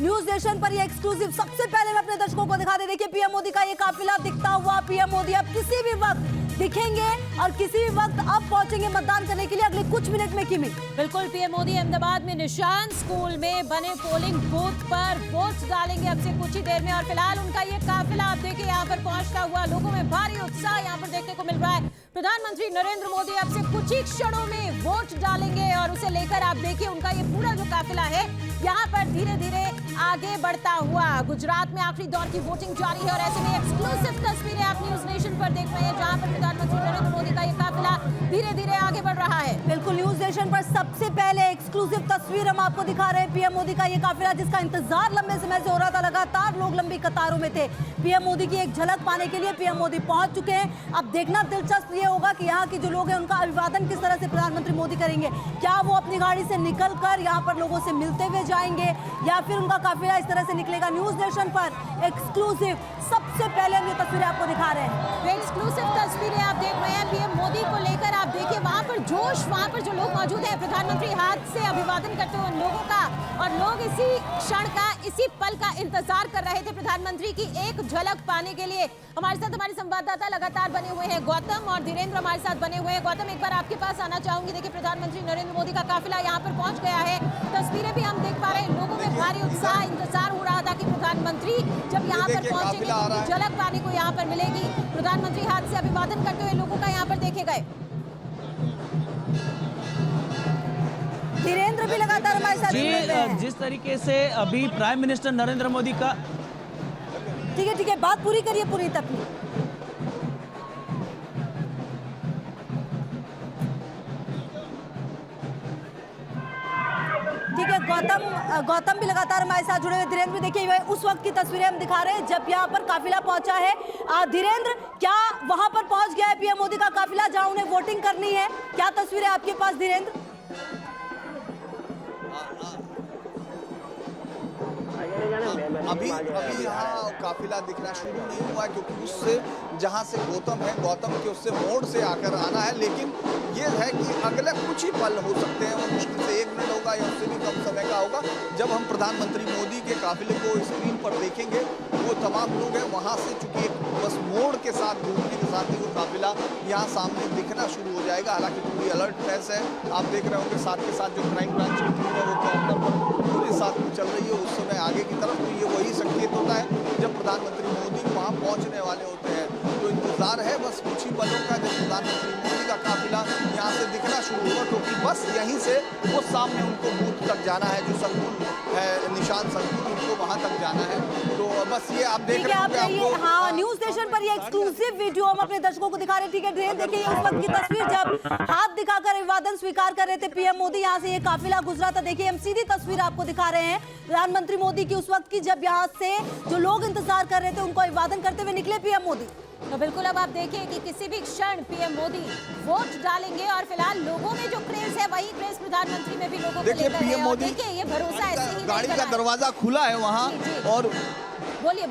News nation पर ये exclusive सबसे पहले मैं अपने दर्शकों को दिखा दे। देखिए पीएम मोदी का ये काफिला दिखता हुआ पीएम मोदी अब किसी भी वक्त दिखेंगे और किसी भी वक्त अब पहुंचेंगे मतदान करने के लिए अगले कुछ मिनट में। किमी बिल्कुल पीएम मोदी अहमदाबाद में निशान स्कूल में बने पोलिंग बूथ पर वोट डालेंगे अब से कुछ ही देर में। और फिलहाल उनका ये काफिला आप देखिए यहाँ पर पहुंचता हुआ, लोगों में भारी उत्साह यहाँ पर देखने को मिल रहा है। प्रधानमंत्री नरेंद्र मोदी अब से कुछ ही क्षणों में वोट डालेंगे और उसे लेकर आप देखिए उनका ये पूरा जो काफिला है यहाँ पर धीरे धीरे आगे बढ़ता हुआ। गुजरात में आखिरी दौर की वोटिंग जारी है और ऐसे में एक्सक्लूसिव तस्वीरें आप न्यूज नेशन पर देख रहे हैं जहां पर प्रधानमंत्री नरेंद्र मोदी का ये काफिला धीरे धीरे आगे बढ़ रहा है। बिल्कुल न्यूज नेशन पर सबसे पहले एक्सक्लूसिव तस्वीर हम आपको दिखा रहे हैं पीएम मोदी का ये काफिला जिसका इंतजार लंबे समय से हो रहा था। लगातार लोग लंबी कतारों में थे। पीएम मोदी की एक झलक पाने के लिए पीएम मोदी पहुंच चुके हैं। अब देखना दिलचस्प ये होगा कि यहाँ के जो लोग हैं उनका अभिवादन किस तरह से प्रधानमंत्री मोदी करेंगे। क्या वो अपनी गाड़ी से निकल कर यहाँ पर लोगों से मिलते हुए जाएंगे या फिर उनका काफिला इस तरह से निकलेगा। न्यूज नेशन पर एक्सक्लूसिव सबसे पहले हम ये तस्वीरें आपको दिखा रहे हैं। एक्सक्लूसिव तस्वीरें आप देख रहे हैं पीएम मोदी को लेकर। आप देखिए वहां पर जोश, वहां पर जो लोग मौजूद हैं, प्रधानमंत्री हाथ से अभिवादन करते हुए उन लोगों का, और लोग इसी क्षण का, इसी पल का इंतजार कर रहे थे प्रधानमंत्री की एक झलक पाने के लिए। हमारे साथ हमारे संवाददाता लगातार बने हुए हैं, गौतम और धीरेन्द्र हमारे साथ बने हुए हैं। गौतम, एक बार आपके पास आना चाहूंगी। देखिए प्रधानमंत्री नरेंद्र मोदी का काफिला यहाँ पर पहुंच गया है। तस्वीरें भी हम देख पा रहे हैं, लोगों में भारी उत्साह, इंतजार हो रहा था कि प्रधानमंत्री जब यहाँ पर पहुंचेंगे तो झलक पाने को यहाँ पर मिलेगी। प्रधानमंत्री हाथ से अभिवादन करते हुए लोगों का यहाँ पर देखे गए। धीरेन्द्र भी लगातार हमारे साथ जी, जिस तरीके से अभी प्राइम मिनिस्टर नरेंद्र मोदी का, ठीक है बात पूरी करिए पूरी तकनीक। ठीक है गौतम भी लगातार हमारे साथ जुड़े हुए। धीरेन्द्र भी देखिए उस वक्त की तस्वीरें हम दिखा रहे हैं जब यहाँ पर काफिला पहुंचा है। धीरेन्द्र, क्या वहां पर पहुंच गया है पीएम मोदी का काफिला जहां उन्हें वोटिंग करनी है? क्या तस्वीरें आपके पास धीरेन्द्र? अभी यहाँ काफिला दिखना शुरू नहीं हुआ है क्योंकि उससे जहाँ से गौतम है, गौतम के उससे मोड़ से आकर आना है। लेकिन ये है कि अगले कुछ ही पल हो सकते हैं, वो मुश्किल से 1 मिनट होगा या उससे भी कम समय का होगा, जब हम प्रधानमंत्री मोदी के काफिले को स्क्रीन पर देखेंगे। वो तमाम लोग हैं वहाँ से, चूंकि एक बस मोड़ के साथ घूमने के साथ ही वो काफिला यहाँ सामने दिखना शुरू हो जाएगा। हालांकि पूरी अलर्ट प्रेस है, आप देख रहे होंगे। साथ के साथ जो क्राइम ब्रांच की टीम है वो काउंटर पर पूरे साथ में चल रही है उस समय आगे की तरफ। तो ये वही संकेत होता है जब प्रधानमंत्री मोदी वहाँ पहुँचने वाले होते हैं। तो इंतजार है बस कुछ ही पलों का, जब प्रधानमंत्री मोदी का काफिला यहाँ से दिखना शुरू होगा, क्योंकि बस यहीं से वो सामने उनको बूथ तक जाना है, जो संकुल है, निशान संकुल, उनको वहाँ तक जाना है। तो बस ये आप देख रहे हैं। हाँ, न्यूज नेशन पर ये एक्सक्लूसिव वीडियो हम अपने दर्शकों को दिखा रहे हैं। ठीक है धीरेन्द्र, देखिए उस वक्त की तस्वीर जब हाथ दिखाकर अभिवादन स्वीकार कर रहे थे पीएम मोदी, यहाँ से ये काफिला गुजरा था। देखिए हम सीधी तस्वीर आपको दिखा रहे हैं प्रधानमंत्री मोदी की उस वक्त की, जब यहाँ से जो लोग इंतजार कर रहे थे उनको अभिवादन करते हुए निकले पीएम मोदी। तो बिल्कुल अब आप देखिए कि किसी भी क्षण पीएम मोदी वोट डालेंगे और फिलहाल लोगों में जो क्रेज है वही क्रेज प्रधानमंत्री में भी लोगों को लेकर है। और देखिए ये भरोसा ऐसे ही गाड़ी का दरवाजा खुला है वहाँ। और बोलिए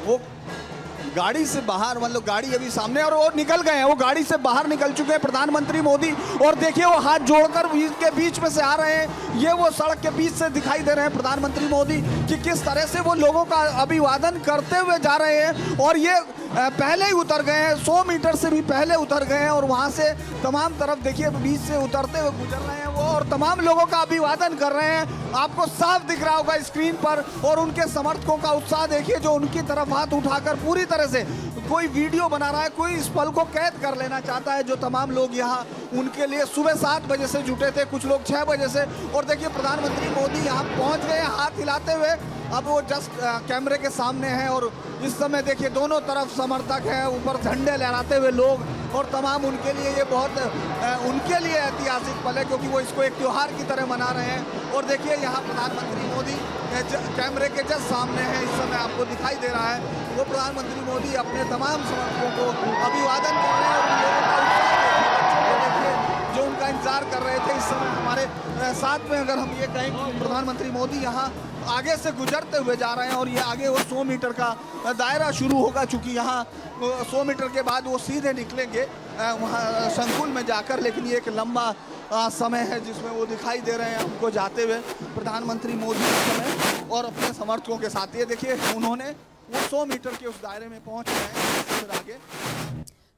वो गाड़ी से बाहर, मतलब गाड़ी अभी सामने और वो निकल गए हैं, वो गाड़ी से बाहर निकल चुके हैं प्रधानमंत्री मोदी। और देखिए वो हाथ जोड़कर के बीच में से आ रहे हैं। ये वो सड़क के बीच से दिखाई दे रहे हैं प्रधानमंत्री मोदी कि किस तरह से वो लोगों का अभिवादन करते हुए जा रहे हैं। और ये पहले ही उतर गए हैं, 100 मीटर से भी पहले उतर गए हैं और वहाँ से तमाम तरफ देखिए बीच से उतरते हुए गुजर रहे हैं वो, और तमाम लोगों का अभिवादन कर रहे हैं। आपको साफ दिख रहा होगा स्क्रीन पर। और उनके समर्थकों का उत्साह देखिए, जो उनकी तरफ हाथ उठाकर पूरी तरह से कोई वीडियो बना रहा है, कोई इस पल को कैद कर लेना चाहता है। जो तमाम लोग यहाँ उनके लिए सुबह 7 बजे से जुटे थे, कुछ लोग 6 बजे से। और देखिए प्रधानमंत्री मोदी यहाँ पहुँच गए हाथ हिलाते हुए। अब वो जस्ट कैमरे के सामने हैं और इस समय देखिए दोनों तरफ समर्थक हैं, ऊपर झंडे लहराते हुए लोग, और तमाम उनके लिए ये बहुत उनके लिए ऐतिहासिक पल है, क्योंकि वो इसको एक त्योहार की तरह मना रहे हैं। और देखिए यहाँ प्रधानमंत्री मोदी कैमरे के जस्ट सामने हैं, इस समय आपको दिखाई दे रहा है। वो प्रधानमंत्री मोदी अपने तमाम समर्थकों को अभिवादन कर रहे हैं और जो उनका इंतजार कर रहे थे। इस समय हमारे साथ में अगर हम ये कहें कि प्रधानमंत्री मोदी यहाँ आगे से गुजरते हुए जा रहे हैं और ये आगे वो 100 मीटर का दायरा शुरू होगा, चूँकि यहाँ 100 मीटर के बाद वो सीधे निकलेंगे वहाँ संकुल में जाकर। लेकिन ये एक लंबा समय है जिसमें वो दिखाई दे रहे हैं हमको जाते हुए प्रधानमंत्री मोदी इस समय और अपने समर्थकों के साथ। ये देखिए उन्होंने वो 100 मीटर के उस दायरे में पहुंच गए हैं। फिर आगे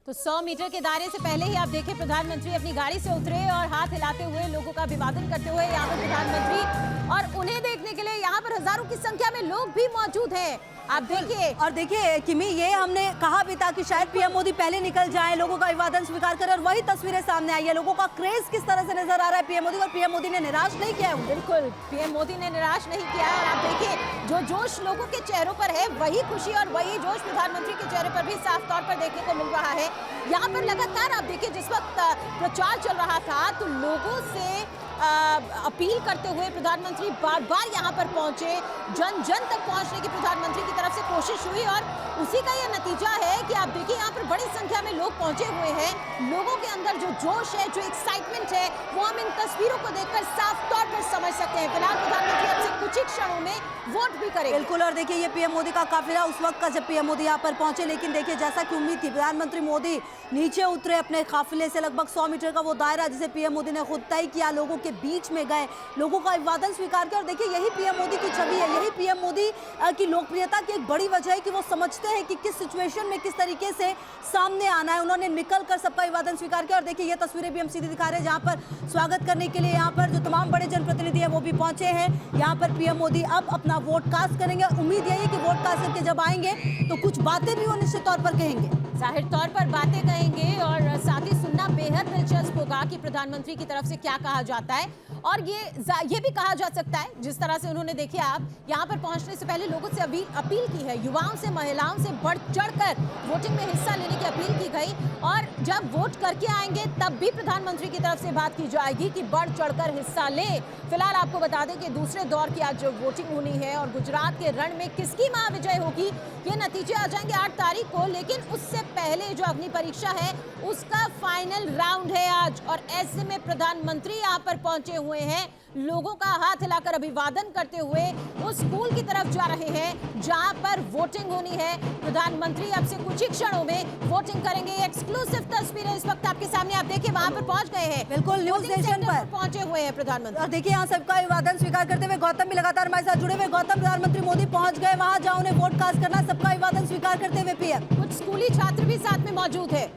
तो 100 मीटर के दायरे से पहले ही आप देखें प्रधानमंत्री अपनी गाड़ी से उतरे और हाथ हिलाते हुए लोगों का अभिवादन करते हुए यहाँ पर प्रधानमंत्री, और उन्हें देखने के लिए यहाँ पर हजारों की संख्या में लोग भी मौजूद हैं। आप देखिए, और देखिए किमी, ये हमने कहा भी था कि शायद पीएम मोदी पहले निकल जाएं, लोगों का अभिवादन स्वीकार करें, और वही तस्वीरें सामने आई है। लोगों का क्रेज किस तरह से नजर आ रहा है पीएम मोदी, और पीएम मोदी ने निराश नहीं किया है। बिल्कुल पीएम मोदी ने निराश नहीं किया है। और आप देखिए जो जोश लोगों के चेहरों पर है वही खुशी और वही जोश प्रधानमंत्री के चेहरे पर भी साफ तौर पर देखने को मिल रहा है। यहाँ पर लगातार आप देखिए जिस वक्त प्रचार चल रहा था तो लोगों से अपील करते हुए प्रधानमंत्री बार बार यहाँ पर पहुंचे, जन जन तक पहुंचने की प्रधानमंत्री की तरफ से कोशिश हुई, और उसी का यह नतीजा है कि आप देखिए यहाँ पर बड़ी संख्या में लोग पहुंचे हुए हैं। लोगों के अंदर जो जोश है, जो एक्साइटमेंट है, वो हम इन तस्वीरों को देखकर साफ तौर पर समझ सकते हैं। फिलहाल प्रधानमंत्री अब से कुछ ही क्षणों में वोट भी करेंगे। बिल्कुल, और देखिए ये पीएम मोदी का काफिला उस वक्त का जब पीएम मोदी यहाँ पर पहुंचे, लेकिन देखिए जैसा कि उम्मीद थी प्रधानमंत्री मोदी नीचे उतरे अपने काफिले से, लगभग 100 मीटर का वो दायरा जिसे पीएम मोदी ने खुद तय किया, लोगों के बीच में गए, लोगों का अभिवादन स्वीकार किया। और देखिए यही पीएम मोदी की छवि है, यही पीएम मोदी की लोकप्रियता की एक बड़ी वजह है कि वो समझते हैं कि किस सिचुएशन में किस तरीके से सामने आना है। उन्होंने निकल कर सबका अभिवादन स्वीकार किया। और देखिए ये तस्वीरें भी हम सीधे दिखा रहे हैं जहाँ पर स्वागत करने के लिए यहाँ पर जो तमाम बड़े जनप्रतिनिधि हैं वो भी पहुंचे हैं। यहाँ पर पीएम मोदी अब अपना वोट कास्ट करेंगे। उम्मीद यही है कि वोट कास्ट करके जब आएंगे तो कुछ बातें भी वो निश्चित तौर पर कहेंगे, जाहिर तौर पर बातें कहेंगे, और साथ ही सुनना बेहद दिलचस्प होगा कि प्रधानमंत्री की तरफ से क्या कहा जाता है। और ये भी कहा जा सकता है जिस तरह से उन्होंने, देखिए आप यहाँ पर पहुंचने से पहले लोगों से अपील की है, युवाओं से, महिलाओं से बढ़ चढ़कर वोटिंग में हिस्सा लेने की अपील की गई। और जब वोट करके आएंगे तब भी प्रधानमंत्री की तरफ से बात की जाएगी कि बढ़ चढ़कर हिस्सा ले। फिलहाल आपको बता दें कि दूसरे दौर की आज जो वोटिंग होनी है और गुजरात के रण में किसकी महाविजय होगी, ये नतीजे आ जाएंगे 8 तारीख को। लेकिन उससे पहले जो अग्नि परीक्षा है उसका फाइनल राउंड है आज, और ऐसे में प्रधानमंत्री यहाँ पर पहुंचे हुए हैं, लोगों का हाथ हिलाकर अभिवादन करते हुए उस स्कूल की तरफ जा रहे हैं जहां पर वोटिंग होनी है। प्रधानमंत्री अब से कुछ ही क्षणों में वोटिंग करेंगे। एक्सक्लूसिव तस्वीरें इस वक्त आपके सामने, आप देखिए वहां पर पहुंच गए हैं, बिल्कुल न्यूज स्टेशन पर पहुंचे हुए हैं प्रधानमंत्री। और देखिए यहाँ सबका अभिवादन स्वीकार करते हुए गौतम भी लगातार हमारे साथ जुड़े हुए। गौतम, प्रधानमंत्री मोदी पहुंच गए वहां जहां उन्हें वोट कास्ट करना, सबका अभिवादन स्वीकार करते हुए पीएम। कुछ स्कूली छात्र भी साथ में मौजूद है।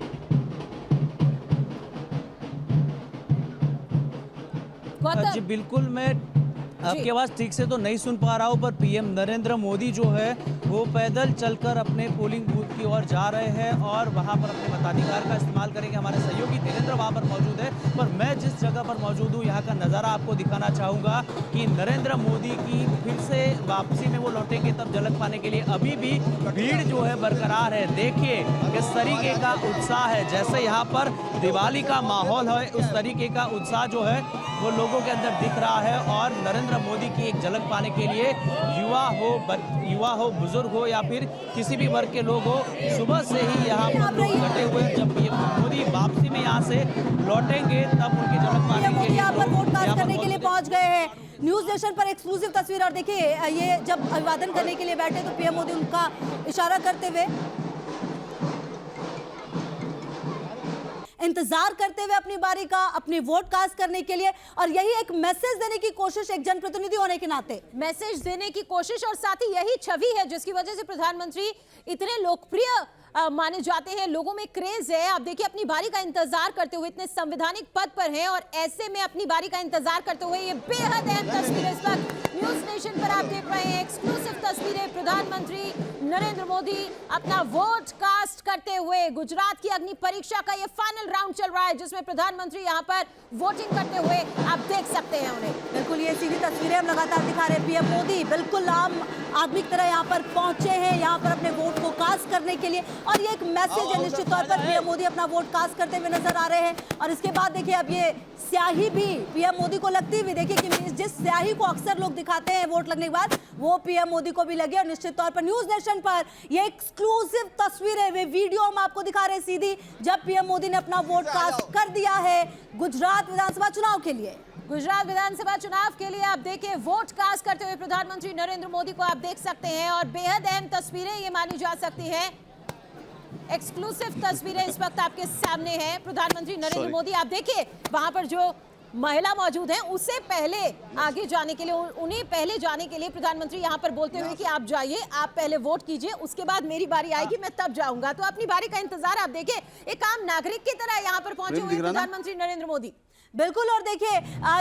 जी बिल्कुल, मैं आपकी आवाज ठीक से तो नहीं सुन पा रहा हूँ, पर पीएम नरेंद्र मोदी जो है वो पैदल चलकर अपने पोलिंग बूथ की ओर जा रहे हैं और वहां पर अपने मताधिकार का इस्तेमाल करेंगे। हमारे सहयोगी देवेंद्र वहां पर मौजूद है, पर मैं जिस जगह पर मौजूद हूँ यहाँ का नज़ारा आपको दिखाना चाहूँगा कि नरेंद्र मोदी की फिर से वापसी में वो लौटेंगे तब झलक पाने के लिए अभी भी भीड़ जो है बरकरार है। देखिए किस तरीके का उत्साह है, जैसे यहाँ पर दिवाली का माहौल है उस तरीके का उत्साह जो है वो लोगों के अंदर दिख रहा है। और नरेंद्र मोदी की एक झलक पाने के लिए युवा हो बुजुर्ग हो या फिर किसी भी वर्ग के लोग हो, सुबह से ही यहाँ पर लोग इकट्ठे हुए। जब मोदी वापसी में यहाँ से लौटेंगे तब उनकी झलक पाने के लिए यहाँ पर वोट कास्ट करने के लिए पहुंच गए हैं। न्यूज नेशन पर एक्सक्लूसिव तस्वीर। और देखिए ये जब अभिवादन करने के लिए बैठे तो पीएम मोदी उनका इशारा करते हुए, इंतजार करते हुए अपनी बारी का, अपनी वोट कास्ट करने के लिए। और यही एक मैसेज देने की कोशिश, एक जनप्रतिनिधि होने के नाते मैसेज देने की कोशिश, और साथ ही यही छवि है जिसकी वजह से प्रधानमंत्री इतने लोकप्रिय माने जाते हैं, लोगों में क्रेज है। आप देखिए अपनी बारी का इंतजार करते हुए इतने संवैधानिक पद पर हैं और ऐसे में अपनी बारी का इंतजार करते हुए ये बेहद अहम तस्वीरें इस वक्त न्यूज नेशन पर आप देख रहे हैं। एक्सक्लूसिव तस्वीरें, प्रधानमंत्री नरेंद्र मोदी अपना वोट कास्ट करते हुए। गुजरात की अग्नि परीक्षा का ये फाइनल राउंड चल रहा है जिसमें प्रधानमंत्री यहाँ पर वोटिंग करते हुए आप देख सकते हैं उन्हें। बिल्कुल ये सीधी तस्वीरें हम लगातार दिखा रहे हैं। पीएम मोदी बिल्कुल आम आदमी की तरह यहाँ पर पहुंचे हैं, यहाँ पर अपने वोट को कास्ट करने के लिए। और ये एक मैसेज है, निश्चित तौर पर पीएम मोदी अपना वोट कास्ट करते हुए नजर आ रहे हैं। और इसके बाद देखिए अब ये स्याही भी पीएम मोदी को लगती हुई, देखिए कि जिस स्याही को अक्सर लोग दिखाते हैं वोट लगने के बाद, वो पीएम मोदी को भी लगी। और निश्चित तौर पर न्यूज नेशन पर ये एक्सक्लूसिव तस्वीरें, वे वीडियो हम आपको दिखा रहे हैं सीधी, जब पीएम मोदी ने अपना वोट कास्ट कर दिया है गुजरात विधानसभा चुनाव के लिए। गुजरात विधानसभा चुनाव के लिए आप देखिए वोट कास्ट करते हुए प्रधानमंत्री नरेंद्र मोदी को आप देख सकते हैं और बेहद अहम तस्वीरें ये मानी जा सकती है। एक्सक्लूसिव तस्वीरें इस वक्त आपके सामने हैं। प्रधानमंत्री नरेंद्र मोदी, आप देखिए वहां पर जो महिला मौजूद हैं, उससे पहले आगे जाने के लिए, उन्हें पहले जाने के लिए प्रधानमंत्री यहाँ पर बोलते हुए कि आप जाइए, आप पहले वोट कीजिए, उसके बाद मेरी बारी आएगी, मैं तब जाऊंगा। तो अपनी बारी का इंतजार आप देखिए, एक आम नागरिक की तरह यहाँ पर पहुंचे हुए प्रधानमंत्री नरेंद्र मोदी। बिल्कुल, और देखिए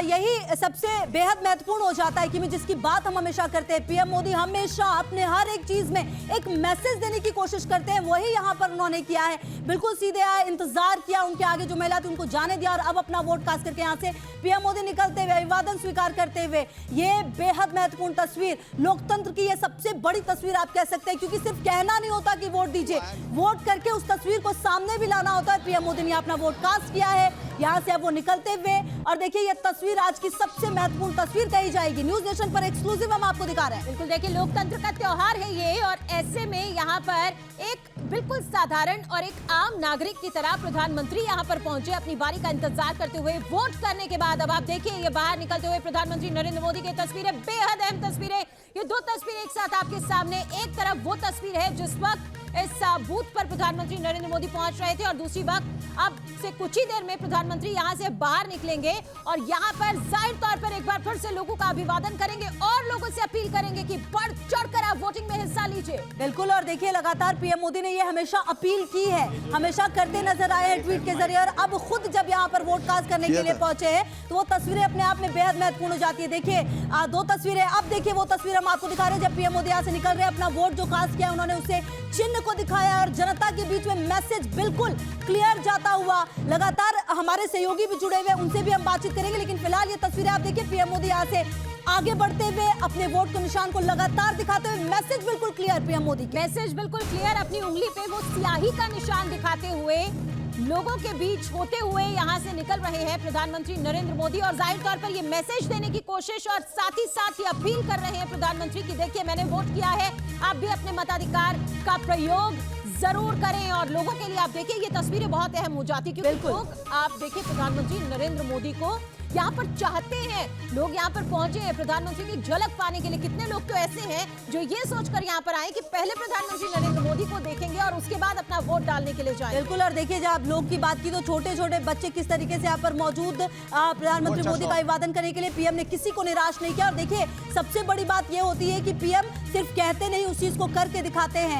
यही सबसे बेहद महत्वपूर्ण हो जाता है कि जिसकी बात हम हमेशा करते हैं, पीएम मोदी हमेशा अपने हर एक चीज में एक मैसेज देने की कोशिश करते हैं, वही यहाँ पर उन्होंने किया है। बिल्कुल सीधे आए, इंतजार किया, उनके आगे जो महिला थी उनको जाने दिया और अब अपना वोट कास्ट करके यहाँ से पीएम मोदी निकलते हुए, अभिवादन स्वीकार करते हुए। ये बेहद महत्वपूर्ण तस्वीर, लोकतंत्र की ये सबसे बड़ी तस्वीर आप कह सकते हैं, क्योंकि सिर्फ कहना नहीं होता कि वोट दीजिए, वोट करके उस तस्वीर को सामने भी लाना होता है। पीएम मोदी ने अपना वोट कास्ट किया है, यहाँ से अब वो निकलते हुए, और देखिए ये तस्वीर आज की सबसे महत्वपूर्ण तस्वीर कही जाएगी। न्यूज नेशन पर एक्सक्लूसिव हम आपको दिखा रहे हैं। बिल्कुल, देखिए लोकतंत्र का त्योहार है ये, और ऐसे में यहाँ पर एक बिल्कुल साधारण और एक आम नागरिक की तरह प्रधानमंत्री यहाँ पर पहुंचे अपनी बारी का इंतजार करते हुए। वोट करने के बाद अब आप देखिए ये बाहर निकलते हुए प्रधानमंत्री नरेंद्र मोदी की तस्वीरें, बेहद अहम तस्वीरें। ये दो तस्वीरें एक साथ आपके सामने, एक तरफ वो तस्वीर है जिस वक्त इस बूथ पर प्रधानमंत्री नरेंद्र मोदी पहुंच रहे थे, और दूसरी वक्त अब से कुछ ही देर में प्रधानमंत्री यहां से बाहर निकलेंगे और यहां पर जाहिर तौर पर एक बार फिर से लोगों का अभिवादन करेंगे और लोगों से अपील करेंगे कि बढ़ चढ़कर आप वोटिंग में हिस्सा लीजिए। बिल्कुल, और देखिए लगातार पीएम मोदी ने ये हमेशा अपील की है, हमेशा करते नजर आए हैं ट्वीट के जरिए, और अब खुद जब यहाँ पर वोट कास्ट करने के लिए पहुंचे हैं तो वो तस्वीरें अपने आप में बेहद महत्वपूर्ण हो जाती है। देखिए दो तस्वीरें, अब देखिए वो तस्वीर हम आपको दिखा रहे हैं जब पीएम मोदी यहाँ से निकल रहे हैं, अपना वोट जो कास्ट किया उन्होंने उसे चिन्ह को दिखाया और जनता के बीच में मैसेज बिल्कुल क्लियर जाता हुआ। लगातार हमारे सहयोगी भी जुड़े हुए, उनसे भी हम बातचीत करेंगे, लेकिन फिलहाल ये तस्वीरें आप देखिए पीएम मोदी यहाँ से आगे बढ़ते हुए अपने वोट के निशान को लगातार दिखाते हुए, मैसेज बिल्कुल क्लियर पीएम मोदी, मैसेज बिल्कुल क्लियर, अपनी उंगली पे वो स्याही का निशान दिखाते हुए लोगों के बीच होते हुए यहाँ से निकल रहे हैं प्रधानमंत्री नरेंद्र मोदी, और जाहिर तौर पर ये मैसेज देने की कोशिश और साथ ही साथ ये अपील कर रहे हैं प्रधानमंत्री की देखिए मैंने वोट किया है, आप भी अपने मताधिकार का प्रयोग जरूर करें। और लोगों के लिए आप देखिए ये तस्वीरें बहुत अहम हो जाती है, क्योंकि लोग आप देखिए प्रधानमंत्री नरेंद्र मोदी को यहाँ पर चाहते हैं, लोग यहाँ पर पहुंचे हैं प्रधानमंत्री की झलक पाने के लिए। कितने लोग तो ऐसे हैं जो ये सोचकर यहाँ पर आए कि पहले प्रधानमंत्री नरेंद्र मोदी को देखेंगे और उसके बाद अपना वोट डालने के लिए जाएंगे। बिल्कुल, और देखिए जब आप लोग की बात की तो छोटे छोटे बच्चे किस तरीके से यहाँ पर मौजूद प्रधानमंत्री मोदी का अभिवादन करने के लिए, पीएम ने किसी को निराश नहीं किया। और देखिए सबसे बड़ी बात यह होती है कि पीएम सिर्फ कहते नहीं, उस चीज को करके दिखाते हैं।